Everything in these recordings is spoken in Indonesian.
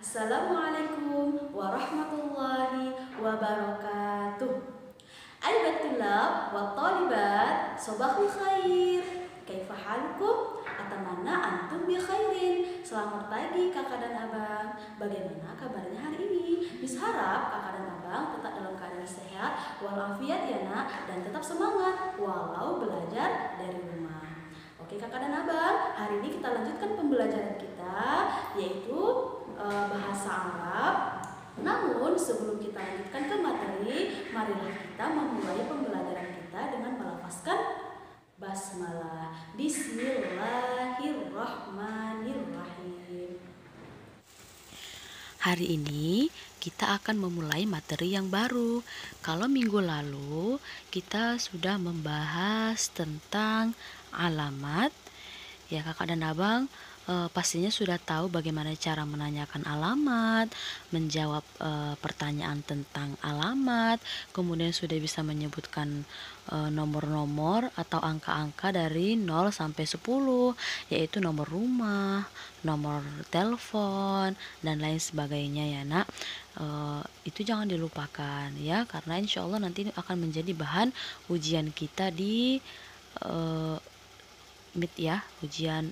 Assalamualaikum warahmatullahi wabarakatuh. Ayuhat tulab wa talibat, sabahul khair. Kaifa halukum? Atamanna antum bi khairin. Selamat pagi kakak dan abang. Bagaimana kabarnya hari ini? Mis harap kakak dan abang tetap dalam keadaan sehat walafiat ya nak, dan tetap semangat walau belajar dari rumah. Oke kakak dan abang, hari ini kita lanjutkan pembelajaran kita, yaitu bahasa Arab. Namun sebelum kita lanjutkan ke materi, marilah kita memulai pembelajaran kita dengan melafazkan basmalah. Bismillahirrahmanirrahim. Hari ini kita akan memulai materi yang baru. Kalau minggu lalu kita sudah membahas tentang alamat, ya kakak dan abang pastinya sudah tahu bagaimana cara menanyakan alamat, menjawab pertanyaan tentang alamat, kemudian sudah bisa menyebutkan nomor-nomor atau angka-angka dari 0 sampai 10, yaitu nomor rumah, nomor telepon, dan lain sebagainya ya nak. Itu jangan dilupakan ya, karena insya Allah nanti akan menjadi bahan ujian kita di MIT ya, ujian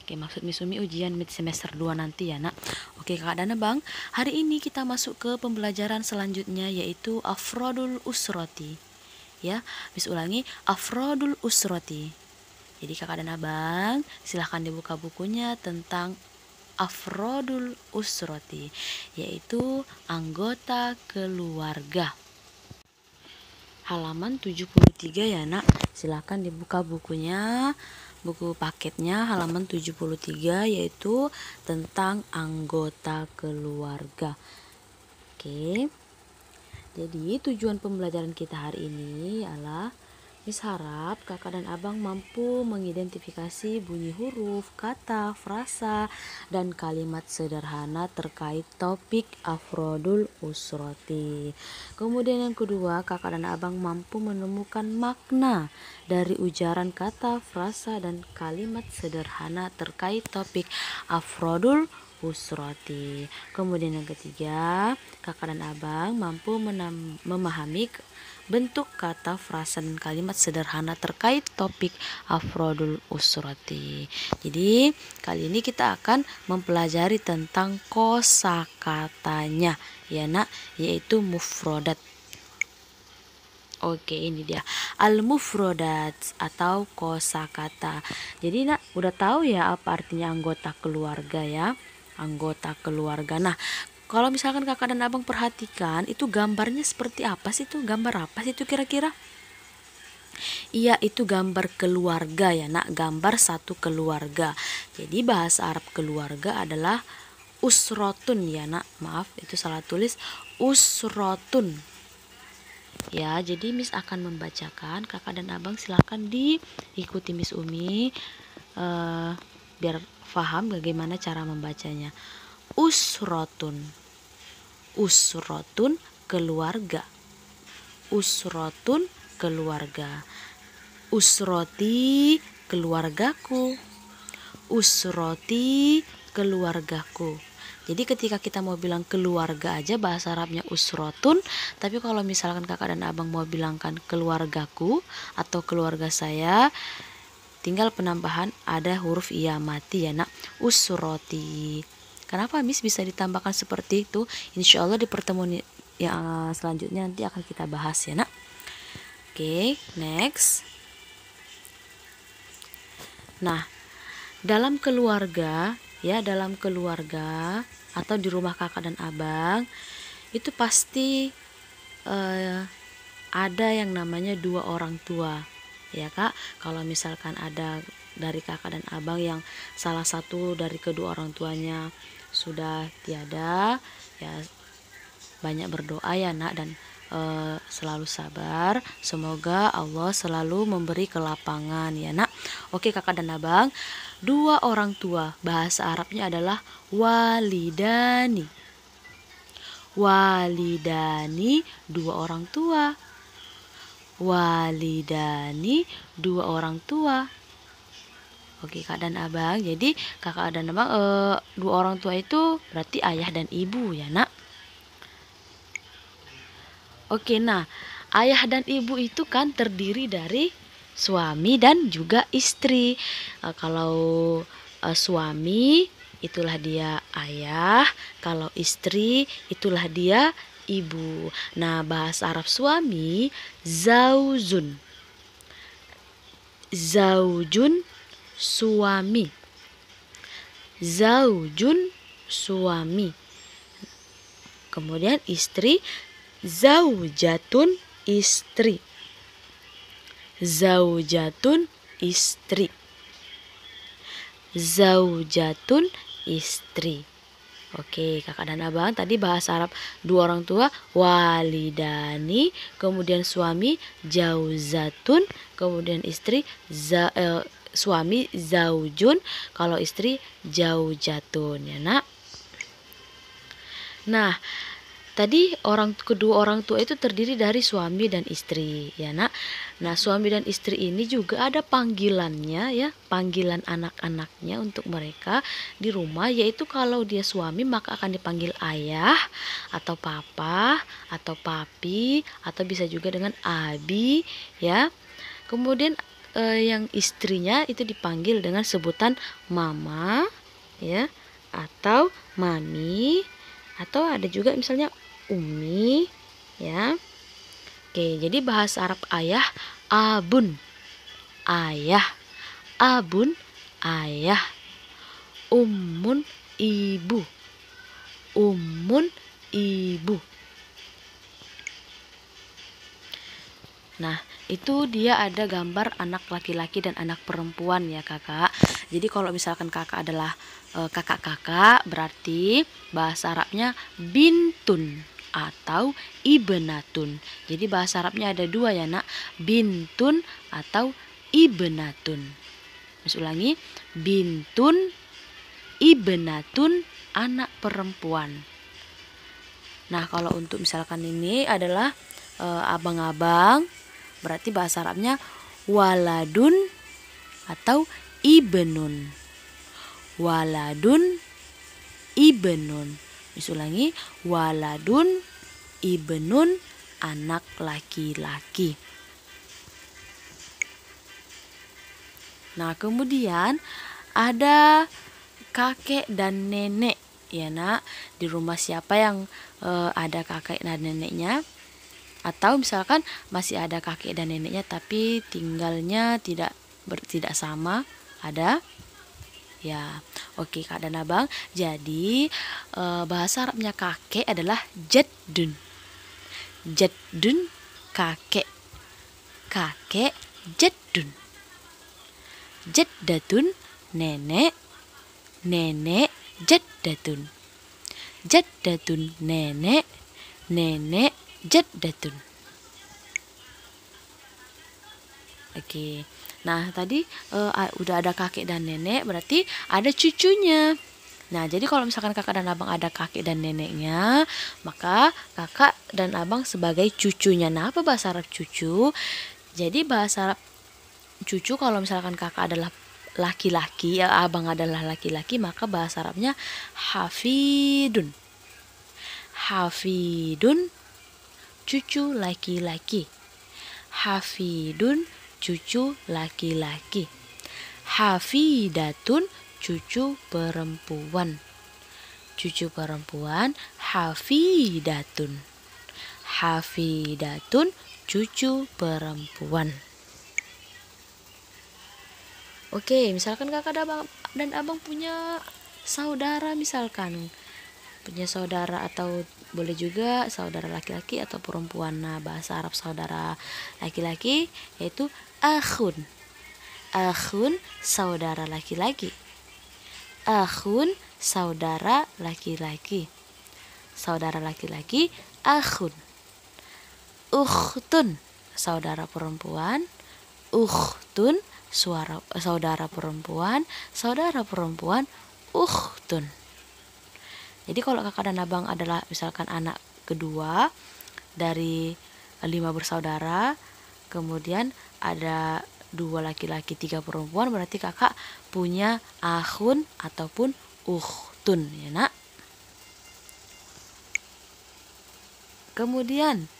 Oke, maksud Misumi ujian mid semester 2 nanti ya nak. Oke kakak dan abang, hari ini kita masuk ke pembelajaran selanjutnya, yaitu afrodul usroti. Ya, Mis ulangi, afrodul usroti. Jadi kakak dan abang silahkan dibuka bukunya tentang afrodul usroti, yaitu anggota keluarga. Halaman 73 ya nak, silahkan dibuka bukunya, buku paketnya halaman 73, yaitu tentang anggota keluarga. Oke, jadi tujuan pembelajaran kita hari ini adalah Mis harap kakak dan abang mampu mengidentifikasi bunyi huruf, kata, frasa, dan kalimat sederhana terkait topik afrodul usroti. Kemudian yang kedua, kakak dan abang mampu menemukan makna dari ujaran kata, frasa, dan kalimat sederhana terkait topik afrodul usroti. Kemudian yang ketiga, kakak dan abang mampu memahami bentuk kata, frasa, dan kalimat sederhana terkait topik afrodul usroti. Jadi kali ini kita akan mempelajari tentang kosakatanya ya nak, yaitu mufrodat. Oke, ini dia al-mufrodat atau kosakata. Jadi nak udah tahu ya apa artinya anggota keluarga ya, anggota keluarga. Nah, kalau misalkan kakak dan abang perhatikan, itu gambarnya seperti apa sih tuh? Gambar apa sih itu kira-kira? Iya, itu gambar keluarga ya nak, gambar satu keluarga. Jadi bahasa Arab keluarga adalah usrotun ya nak. Maaf, itu salah tulis, usrotun. Ya, jadi Miss akan membacakan, kakak dan abang silahkan diikuti Miss Umi biar paham bagaimana cara membacanya. Usrotun, usrotun keluarga, usrotun keluarga, usroti keluargaku, usroti keluargaku. Jadi ketika kita mau bilang keluarga aja bahasa Arabnya usrotun, tapi kalau misalkan kakak dan abang mau bilangkan keluargaku atau keluarga saya, tinggal penambahan ada huruf iya mati ya nak, usroti. Kenapa Miss bisa ditambahkan seperti itu? Insya Allah di pertemuan yang selanjutnya nanti akan kita bahas ya nak. Oke, next. Nah, dalam keluarga ya, dalam keluarga atau di rumah kakak dan abang itu pasti ada yang namanya dua orang tua ya kak. Kalau misalkan ada dari kakak dan abang yang salah satu dari kedua orang tuanya sudah tiada, ya banyak berdoa ya nak, dan selalu sabar, semoga Allah selalu memberi kelapangan ya nak. Oke kakak dan abang, dua orang tua bahasa Arabnya adalah walidani. Walidani, dua orang tua. Walidani, dua orang tua. Oke, Kak dan Abang. Jadi kakak dan abang dua orang tua itu berarti ayah dan ibu ya nak. Oke, nah ayah dan ibu itu kan terdiri dari suami dan juga istri. Kalau suami itulah dia ayah, kalau istri itulah dia ibu. Nah, bahasa Arab suami zaujun. Zaujun suami. Zaujun suami. Kemudian istri zaujatun istri. Zaujatun istri. Zaujatun istri. Oke, kakak dan abang tadi bahasa Arab dua orang tua walidani, kemudian suami jauzatun, kemudian istri suami zaujun, kalau istri jaujatun ya nak. Nah, tadi kedua orang tua itu terdiri dari suami dan istri ya nak. Nah, suami dan istri ini juga ada panggilannya ya, panggilan anak-anaknya untuk mereka di rumah, yaitu kalau dia suami maka akan dipanggil ayah atau papa atau papi atau bisa juga dengan abi ya. Kemudian yang istrinya itu dipanggil dengan sebutan mama ya atau mami, atau ada juga misalnya umi ya. Oke, jadi bahasa Arab ayah abun, ayah, abun, ayah, ummun, ibu, ummun, ibu. Nah, itu dia ada gambar anak laki-laki dan anak perempuan ya kakak. Jadi kalau misalkan kakak adalah kakak-kakak, berarti bahasa Arabnya bintun atau ibnatun. Jadi bahasa Arabnya ada dua ya nak, bintun atau ibnatun. Mas ulangi, bintun, ibnatun, anak perempuan. Nah, kalau untuk misalkan ini adalah abang-abang, berarti bahasa Arabnya waladun atau ibnun. Waladun, ibnun. Ulangi, waladun, ibnun, anak laki-laki. Nah, kemudian ada kakek dan nenek ya nak. Di rumah siapa yang ada kakek dan neneknya, atau misalkan masih ada kakek dan neneknya tapi tinggalnya tidak sama, ada ya. Oke kak dan abang, jadi bahasa Arabnya kakek adalah jaddun. Jaddun kakek, kakek jaddun. Jaddatun nenek, nenek jaddatun. Jaddatun nenek, nenek jaddatun. Oke. Nah, tadi udah ada kakek dan nenek, berarti ada cucunya. Nah, jadi kalau misalkan kakak dan abang ada kakek dan neneknya, maka kakak dan abang sebagai cucunya. Nah, apa bahasa Arab cucu? Jadi bahasa Arab cucu kalau misalkan kakak adalah laki-laki, ya abang adalah laki-laki, maka bahasa Arabnya hafidun. Hafidun, cucu laki-laki. Hafidun, cucu laki-laki. Hafidatun, cucu perempuan. Cucu perempuan, hafidatun. Hafidatun, cucu perempuan. Oke, misalkan kakak dan abang punya saudara, misalkan punya saudara, atau boleh juga saudara laki-laki atau perempuan. Nah, bahasa Arab saudara laki-laki yaitu akhun. Akhun, saudara laki-laki. Akhun, saudara laki-laki. Saudara laki-laki, akhun. Ukhtun, saudara perempuan. Ukhtun, saudara perempuan. Saudara perempuan, ukhtun. Jadi kalau kakak dan abang adalah misalkan anak kedua dari 5 bersaudara, kemudian ada 2 laki-laki 3 perempuan, berarti kakak punya akhun ataupun ukhtun ya nak. Kemudian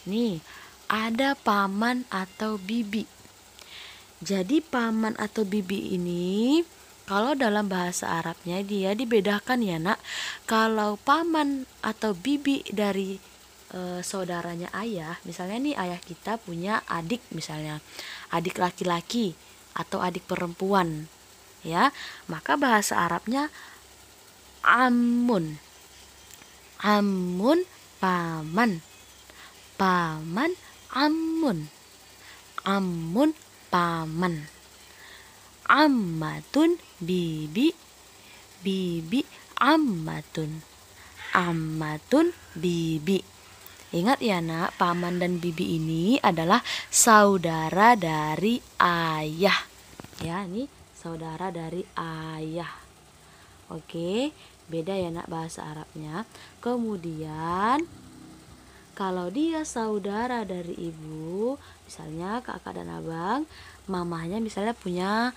nih ada paman atau bibi. Jadi paman atau bibi ini kalau dalam bahasa Arabnya dia dibedakan ya nak. Kalau paman atau bibi dari saudaranya ayah, misalnya nih ayah kita punya adik, misalnya adik laki-laki atau adik perempuan ya, maka bahasa Arabnya amun. Amun paman, paman amun, amun paman. Ammatun bibi, bibi ammatun, ammatun bibi. Ingat ya nak, paman dan bibi ini adalah saudara dari ayah. Ya, ini saudara dari ayah. Oke, beda ya nak bahasa Arabnya. Kemudian kalau dia saudara dari ibu, misalnya kakak dan abang, mamahnya misalnya punya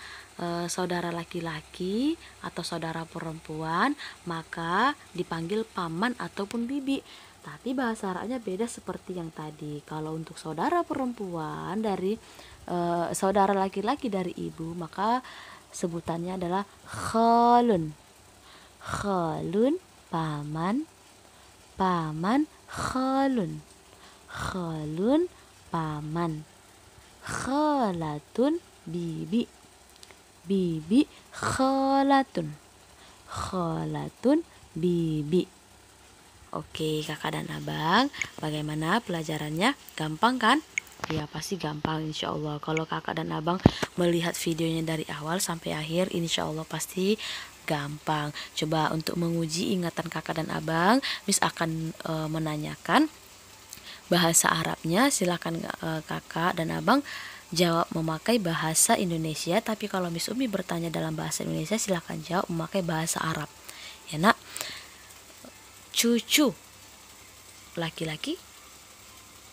saudara laki-laki atau saudara perempuan, maka dipanggil paman ataupun bibi. Tapi bahasa Arabnya beda seperti yang tadi. Kalau untuk saudara perempuan dari saudara laki-laki dari ibu, maka sebutannya adalah khalun. Khalun paman, paman khalun, khalun paman. Khalatun bibi, bibi khalatun, khalatun bibi. Oke kakak dan abang, bagaimana pelajarannya? Gampang kan? Ya pasti gampang insya Allah. Kalau kakak dan abang melihat videonya dari awal sampai akhir, insya Allah pasti gampang. Coba untuk menguji ingatan kakak dan abang, Miss akan menanyakan bahasa Arabnya. Silakan kakak dan abang jawab memakai bahasa Indonesia. Tapi kalau Miss Umi bertanya dalam bahasa Indonesia, silakan jawab memakai bahasa Arab. Ya nak. Cucu laki-laki,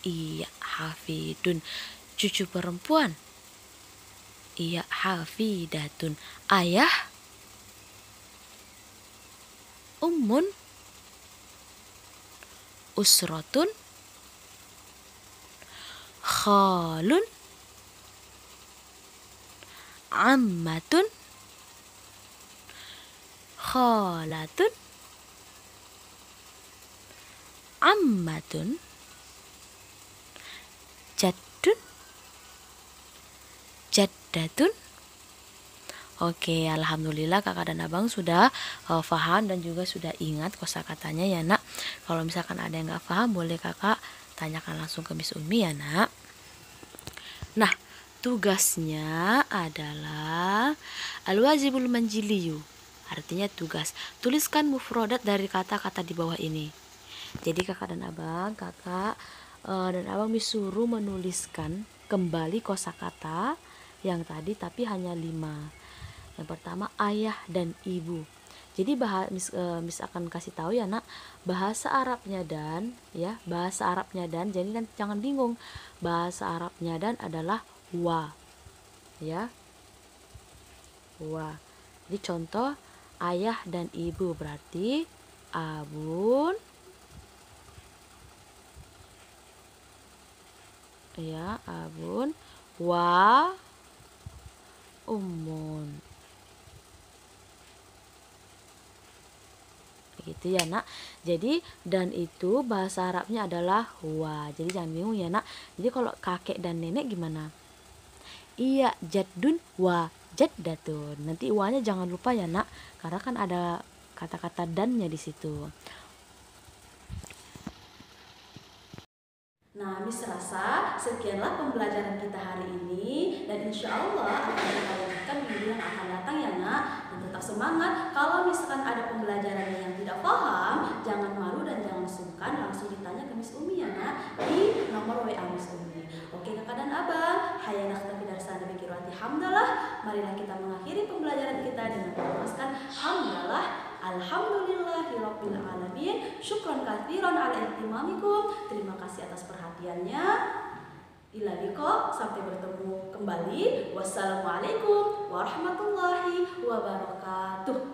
iya hafidun. Cucu perempuan, iya hafidatun. Ayah, ummun, usratun, khalun, ammatun, khalatun, ammatun, jaddun, jaddatun. Oke, alhamdulillah kakak dan abang sudah paham dan juga sudah ingat kosakatanya ya nak. Kalau misalkan ada yang gak paham, boleh kakak tanyakan langsung ke Miss Umi ya nak. Nah, tugasnya adalah al-wajibul manjiliyu. Artinya tugas. Tuliskan mufrodat dari kata-kata di bawah ini. Jadi kakak dan abang, kakak dan abang disuruh menuliskan kembali kosakata yang tadi tapi hanya 5. Yang pertama ayah dan ibu. Jadi Miss akan kasih tahu ya nak, bahasa Arabnya dan ya, bahasa Arabnya dan, jadi kan jangan bingung. Bahasa Arabnya dan adalah wa. Ya. Wa. Jadi contoh ayah dan ibu berarti abun, ya abun, wa ummun. Gitu ya nak. Jadi dan itu bahasa Arabnya adalah wa. Jadi jangan bingung ya nak. Jadi kalau kakek dan nenek gimana? Iya jaddun wa jaddatun. Nanti wa-nya jangan lupa ya nak, karena kan ada kata-kata dannya di situ. Nah, Miss rasa sekianlah pembelajaran kita hari ini, dan insya Allah akan kita lanjutkan minggu yang akan datang ya nak. Dan tetap semangat. Kalau misalkan ada pembelajaran yang tidak paham, jangan malu dan jangan sungkan, langsung ditanya ke Miss Umi ya nak, di nomor WA Miss Umi. Oke kakak dan abang, hayya naktafi darsana bikirwati hamdalah. Marilah kita mengakhiri pembelajaran kita dengan melepaskan hamdalah. Alhamdulillahirabbil alamin. Syukran katsiran ala ihtimamikum. Terima kasih atas perhatiannya. Ila liqa, sampai bertemu kembali. Wassalamualaikum warahmatullahi wabarakatuh.